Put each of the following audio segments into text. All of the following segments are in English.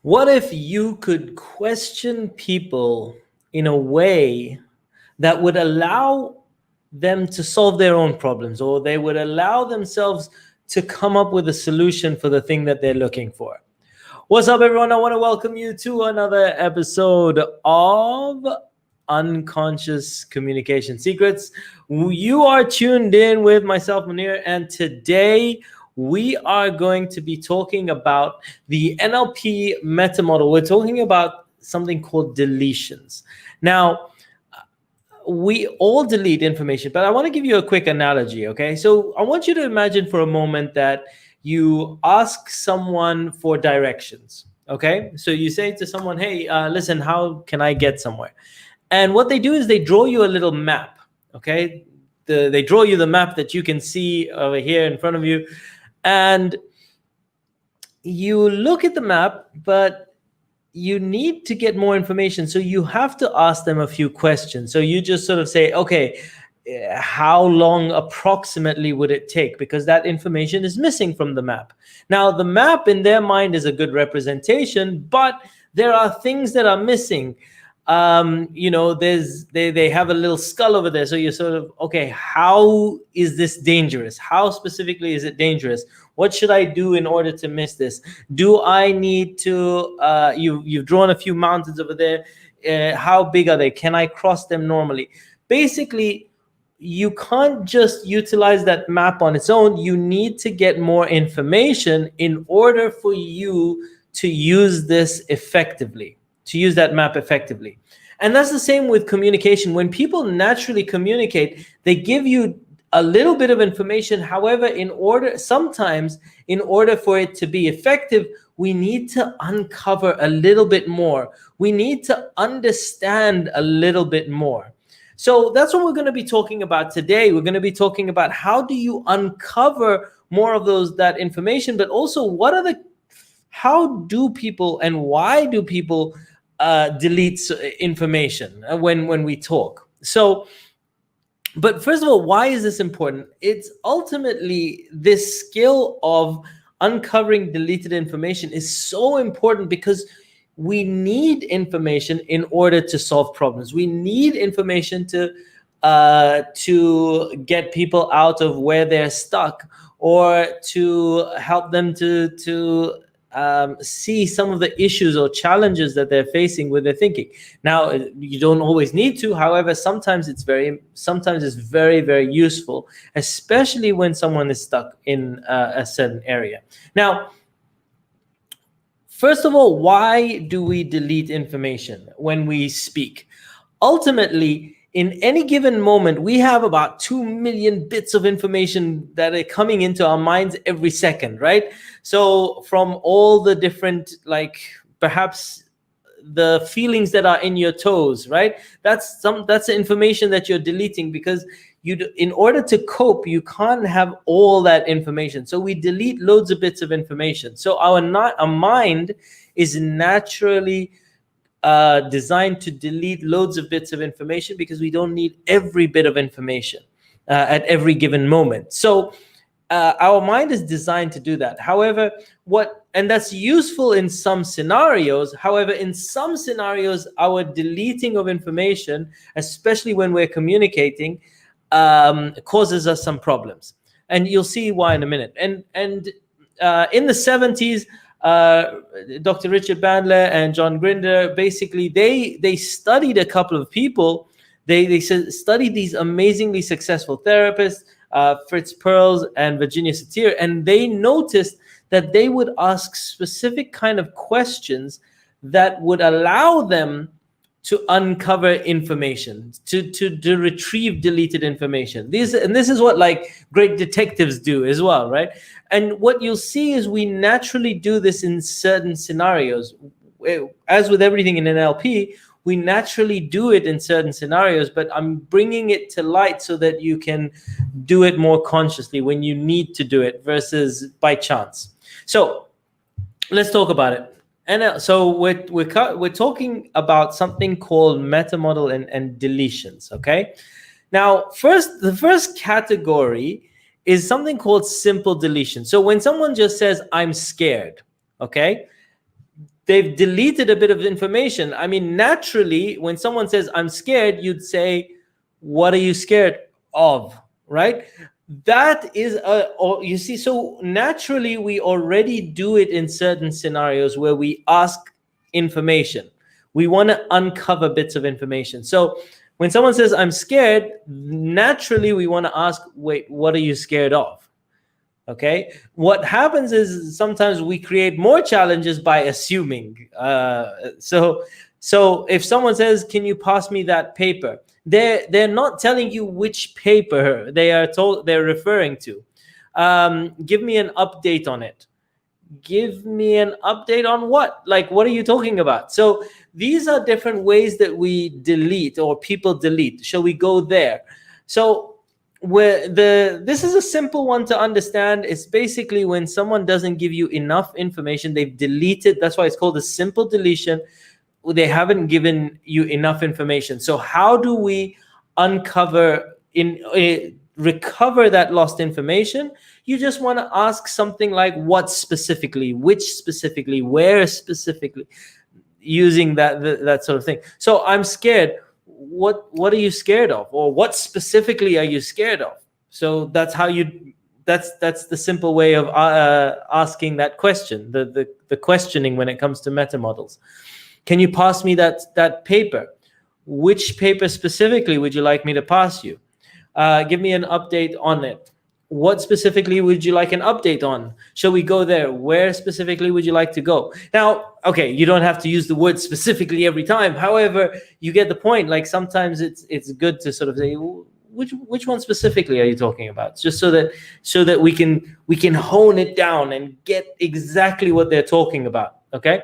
What if you could question people in a way that would allow them to solve their own problems, or they would allow themselves to come up with a solution for the thing that they're looking for? What's up, everyone? I want to welcome you to another episode of Unconscious Communication Secrets. You are tuned in with myself, Munir, and today we are going to be talking about the NLP Meta Model. We're talking about something called deletions. Now, we all delete information, but I want to give you a quick analogy, okay? So I want you to imagine for a moment that you ask someone for directions, okay? So you say to someone, hey, listen, how can I get somewhere? And what they do is they draw you a little map, okay? They draw you the map that you can see over here in front of you. And you look at the map, but you need to get more information. So you have to ask them a few questions. So you just sort of say, okay, how long approximately would it take? Because that information is missing from the map. Now, the map in their mind is a good representation, but there are things that are missing. They have a little skull over there. So you're sort of, okay, how is this dangerous? How specifically is it dangerous? What should I do in order to miss this? Do I need to, you've drawn a few mountains over there. How big are they? Can I cross them normally? Basically, you can't just utilize that map on its own. You need to get more information in order for you to use this effectively, to use that map effectively. And that's the same with communication. When people naturally communicate, they give you a little bit of information. However, sometimes in order for it to be effective, we need to uncover a little bit more. We need to understand a little bit more. So that's what we're going to be talking about today. We're going to be talking about how do you uncover more of that information, but also how do people and why do people delete information when we talk? So, but first of all, why is this important? It's ultimately this skill of uncovering deleted information is so important because we need information in order to solve problems. We need information to get people out of where they're stuck, or to help them to see some of the issues or challenges that they're facing with their thinking. Now, you don't always need to. However, sometimes it's very, very useful, especially when someone is stuck in a certain area. Now, first of all, why do we delete information when we speak? Ultimately, in any given moment, we have about 2 million bits of information that are coming into our minds every second, right? So from all the different, like perhaps the feelings that are in your toes, right? That's the information that you're deleting, because in order to cope, you can't have all that information. So we delete loads of bits of information. So our mind is naturally designed to delete loads of bits of information, because we don't need every bit of information at every given moment. So our mind is designed to do that. However, and that's useful in some scenarios. However, in some scenarios, our deleting of information, especially when we're communicating, causes us some problems. And you'll see why in a minute. And in the 70s, Dr. Richard Bandler and John Grinder, basically they studied a couple of people. They studied these amazingly successful therapists, Fritz Perls and Virginia Satir, and they noticed that they would ask specific kind of questions that would allow them to uncover information, to retrieve deleted information. This is what like great detectives do as well, right? And what you'll see is we naturally do this in certain scenarios. As with everything in NLP, we naturally do it in certain scenarios, but I'm bringing it to light so that you can do it more consciously when you need to do it versus by chance. So let's talk about it. And so we're talking about something called meta model and deletions. Okay. Now, the first category is something called simple deletion. So when someone just says, I'm scared, okay, they've deleted a bit of information. I mean, naturally, when someone says, I'm scared, you'd say, what are you scared of, right? That is you see, so naturally we already do it in certain scenarios where we ask information. We want to uncover bits of information. So when someone says, I'm scared, naturally we want to ask, wait, what are you scared of? Okay, what happens is sometimes we create more challenges by assuming. So if someone says, can you pass me that paper, they're not telling you which paper they're referring to. Give me an update on it. Give me an update on what? Like, what are you talking about? So these are different ways that we delete, or people delete. Shall we go there? So this is a simple one to understand. It's basically when someone doesn't give you enough information, they've deleted. That's why it's called a simple deletion. They haven't given you enough information. So how do we recover that lost information? You just want to ask something like, what specifically, which specifically, where specifically, using that sort of thing. So I'm scared. What are you scared of, or what specifically are you scared of? So that's how that's the simple way of asking that question, the questioning when it comes to meta models. Can you pass me that paper? Which paper specifically would you like me to pass you? Give me an update on it. What specifically would you like an update on? Shall we go there? Where specifically would you like to go? Now, okay, you don't have to use the word specifically every time. However, you get the point. Like sometimes it's good to sort of say, which one specifically are you talking about? Just so that we can hone it down and get exactly what they're talking about. Okay.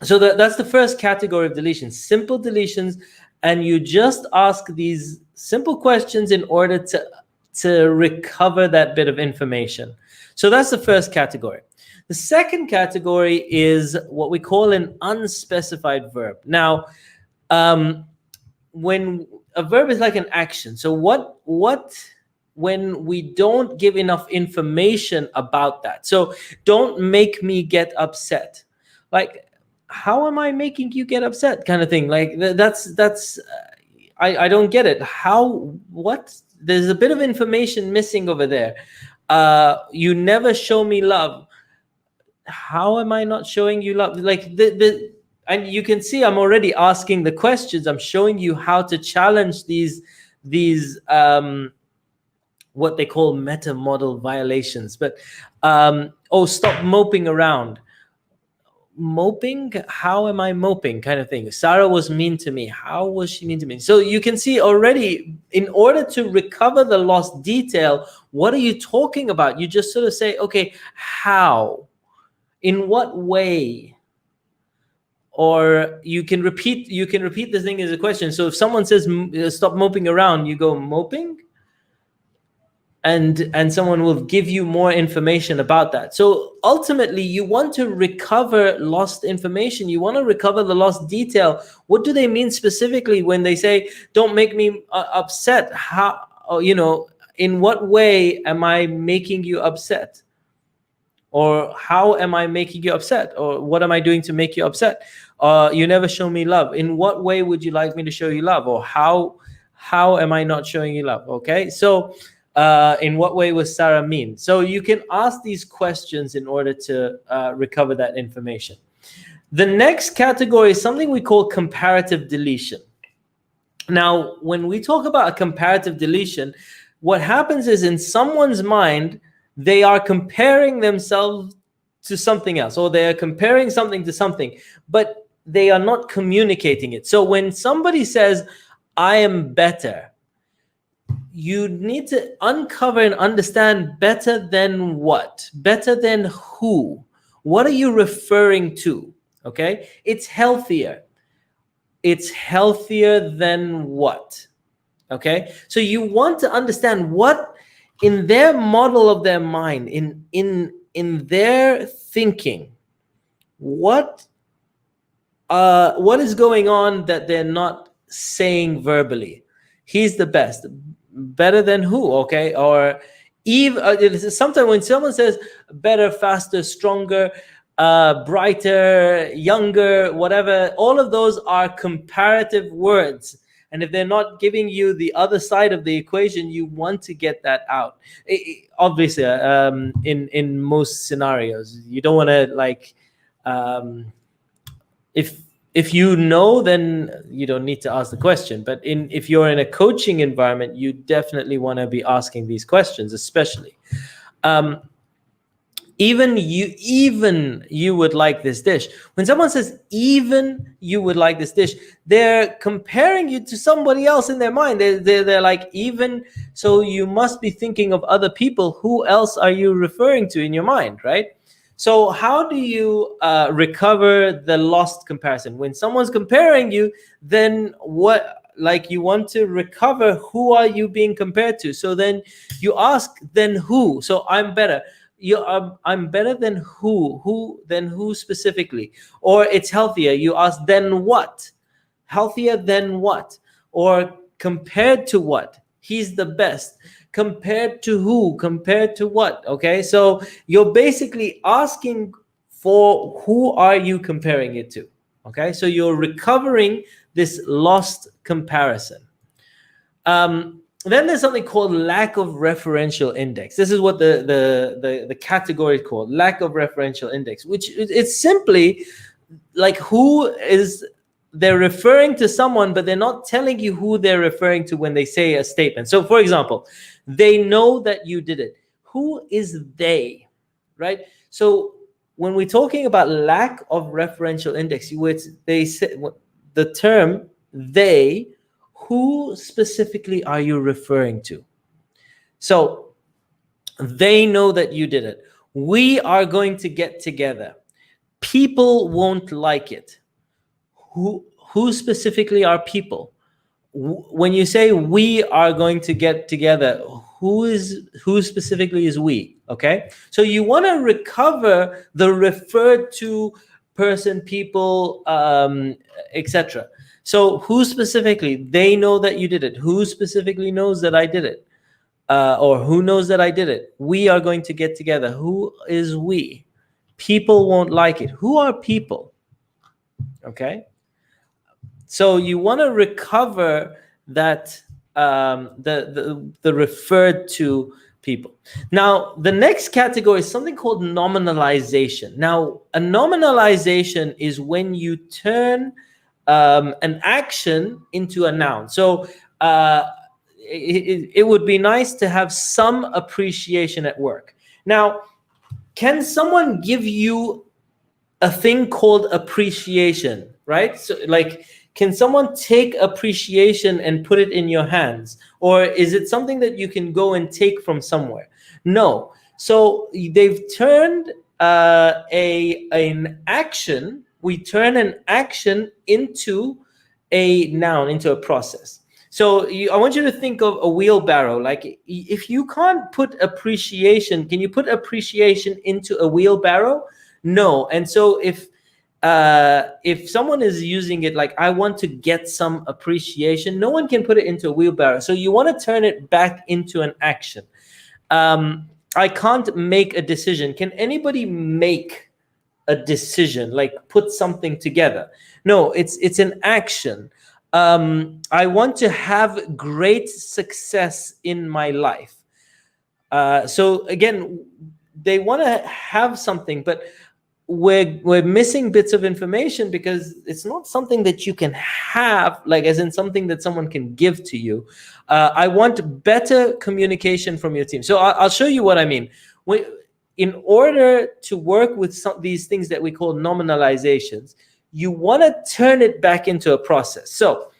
So that's the first category of deletions, simple deletions, and you just ask these simple questions in order to recover that bit of information. So that's the first category. The second category is what we call an unspecified verb. Now, when a verb is like an action, so when we don't give enough information about that, so don't make me get upset. Like, how am I making you get upset? Kind of thing. Like I don't get it. What? There's a bit of information missing over there. You never show me love. How am I not showing you love? Like and you can see I'm already asking the questions. I'm showing you how to challenge these what they call meta model violations. But stop moping around. Moping? How am I moping? Kind of thing. Sarah was mean to me. How was she mean to me? So you can see already, in order to recover the lost detail, what are you talking about? You just sort of say, okay, how? In what way? Or you can repeat the thing as a question. So if someone says stop moping around, you go, moping? And someone will give you more information about that. So ultimately, you want to recover lost information. You want to recover the lost detail. What do they mean specifically when they say, don't make me upset? How, in what way am I making you upset? Or how am I making you upset? Or what am I doing to make you upset? You never show me love. In what way would you like me to show you love? Or how am I not showing you love? Okay, so in what way was Sarah mean? So you can ask these questions in order to recover that information. The next category is something we call comparative deletion. Now, when we talk about a comparative deletion, what happens is in someone's mind, they are comparing themselves to something else, or they are comparing something to something, but they are not communicating it. So when somebody says, I am better, you need to uncover and understand better than what? Better than who? What are you referring to? Okay, it's healthier. It's healthier than what? Okay, so you want to understand what in their model of their mind, in their thinking, what is going on that they're not saying verbally. He's the best. Better than who? Okay, or even sometimes when someone says better, faster, stronger, brighter, younger, whatever. All of those are comparative words. And if they're not giving you the other side of the equation, you want to get that out. Obviously, in most scenarios, you don't want to like, if you know, then you don't need to ask the question. But if you're in a coaching environment, you definitely want to be asking these questions, especially. Even you would like this dish. When someone says even you would like this dish, they're comparing you to somebody else in their mind. They're like, even, so you must be thinking of other people. Who else are you referring to in your mind, right? So how do you recover the lost comparison? When someone's comparing you, then what, like, you want to recover, who are you being compared to? So then you ask, then who? So I'm better. I'm better than who then who specifically? Or it's healthier, you ask, then what? Healthier than what? Or compared to what? He's the best. Compared to who? Compared to what? Okay, so you're basically asking for who are you comparing it to. Okay, so you're recovering this lost comparison. Then there's something called lack of referential index. This is what the category is called, lack of referential index, which it's simply like they're referring to someone, but they're not telling you who they're referring to when they say a statement. So for example, they know that you did it. Who is they, right? So when we're talking about lack of referential index, they say the term they, who specifically are you referring to? So they know that you did it. We are going to get together. People won't like it. Who specifically are people? When you say we are going to get together, who specifically is we? Okay, so you want to recover the referred to person, people, etc. So who specifically? They know that you did it. Who specifically knows that I did it? Or who knows that I did it? We are going to get together. Who is we? People won't like it. Who are people? Okay, so you want to recover that, the referred to people. Now, the next category is something called nominalization. Now, a nominalization is when you turn an action into a noun. So it would be nice to have some appreciation at work. Now, can someone give you a thing called appreciation, right? So like, can someone take appreciation and put it in your hands? Or is it something that you can go and take from somewhere? No. So they've turned an action, we turn an action into a noun, into a process. So I want you to think of a wheelbarrow. Like, if you can't put appreciation, can you put appreciation into a wheelbarrow? No. And so if someone is using it like, I want to get some appreciation, no one can put it into a wheelbarrow. So you want to turn it back into an action. I can't make a decision. Can anybody make a decision, like put something together? No, it's an action. I want to have great success in my life. So again, they want to have something, but we're missing bits of information because it's not something that you can have, like as in something that someone can give to you. I want better communication from your team. So I'll show you what I mean. In order to work with these things that we call nominalizations, you want to turn it back into a process. So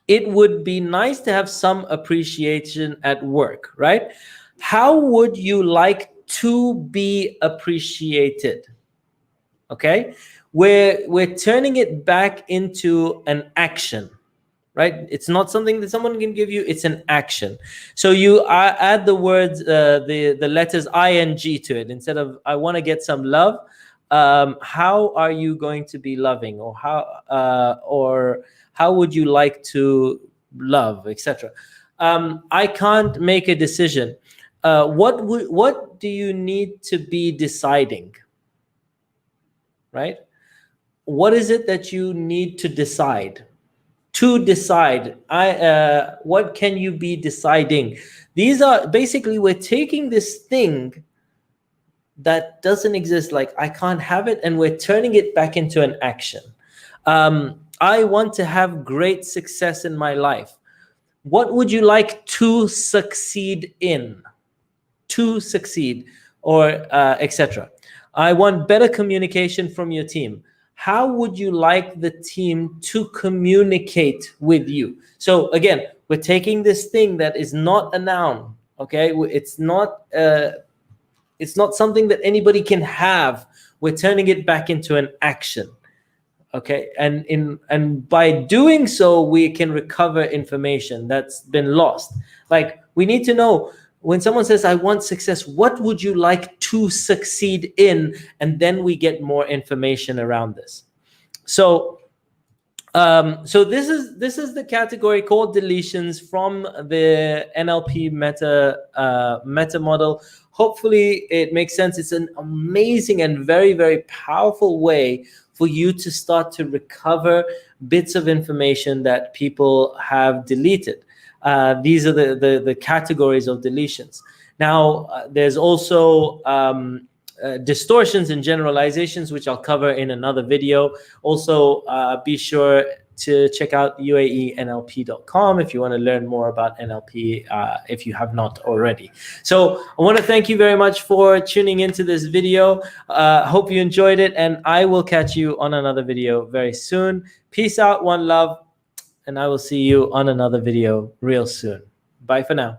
it would be nice to have some appreciation at work, right? How would you like to be appreciated? Okay, we're turning it back into an action, right? It's not something that someone can give you, it's an action. So you add the words, the letters ing to it. Instead of I want to get some love, how are you going to be loving? Or how would you like to love, etc. I can't make a decision. What do you need to be deciding? right? What is it that you need to decide? To decide, what can you be deciding? These are basically, we're taking this thing that doesn't exist, like I can't have it, and we're turning it back into an action. I want to have great success in my life. What would you like to succeed in? To succeed, or etc. I want better communication from your team. How would you like the team to communicate with you? So again, we're taking this thing that is not a noun, okay? It's not something that anybody can have. We're turning it back into an action, okay? And by doing so, we can recover information that's been lost. Like, we need to know, when someone says, I want success, what would you like to succeed in? And then we get more information around this. So so this is the category called deletions from the NLP Meta Model. Hopefully it makes sense. It's an amazing and very, very powerful way for you to start to recover bits of information that people have deleted. These are the categories of deletions. Now, there's also distortions and generalizations, which I'll cover in another video. Also, be sure to check out uaenlp.com if you want to learn more about NLP, if you have not already. So I want to thank you very much for tuning into this video. Hope you enjoyed it, and I will catch you on another video very soon. Peace out, one love, and I will see you on another video real soon. Bye for now.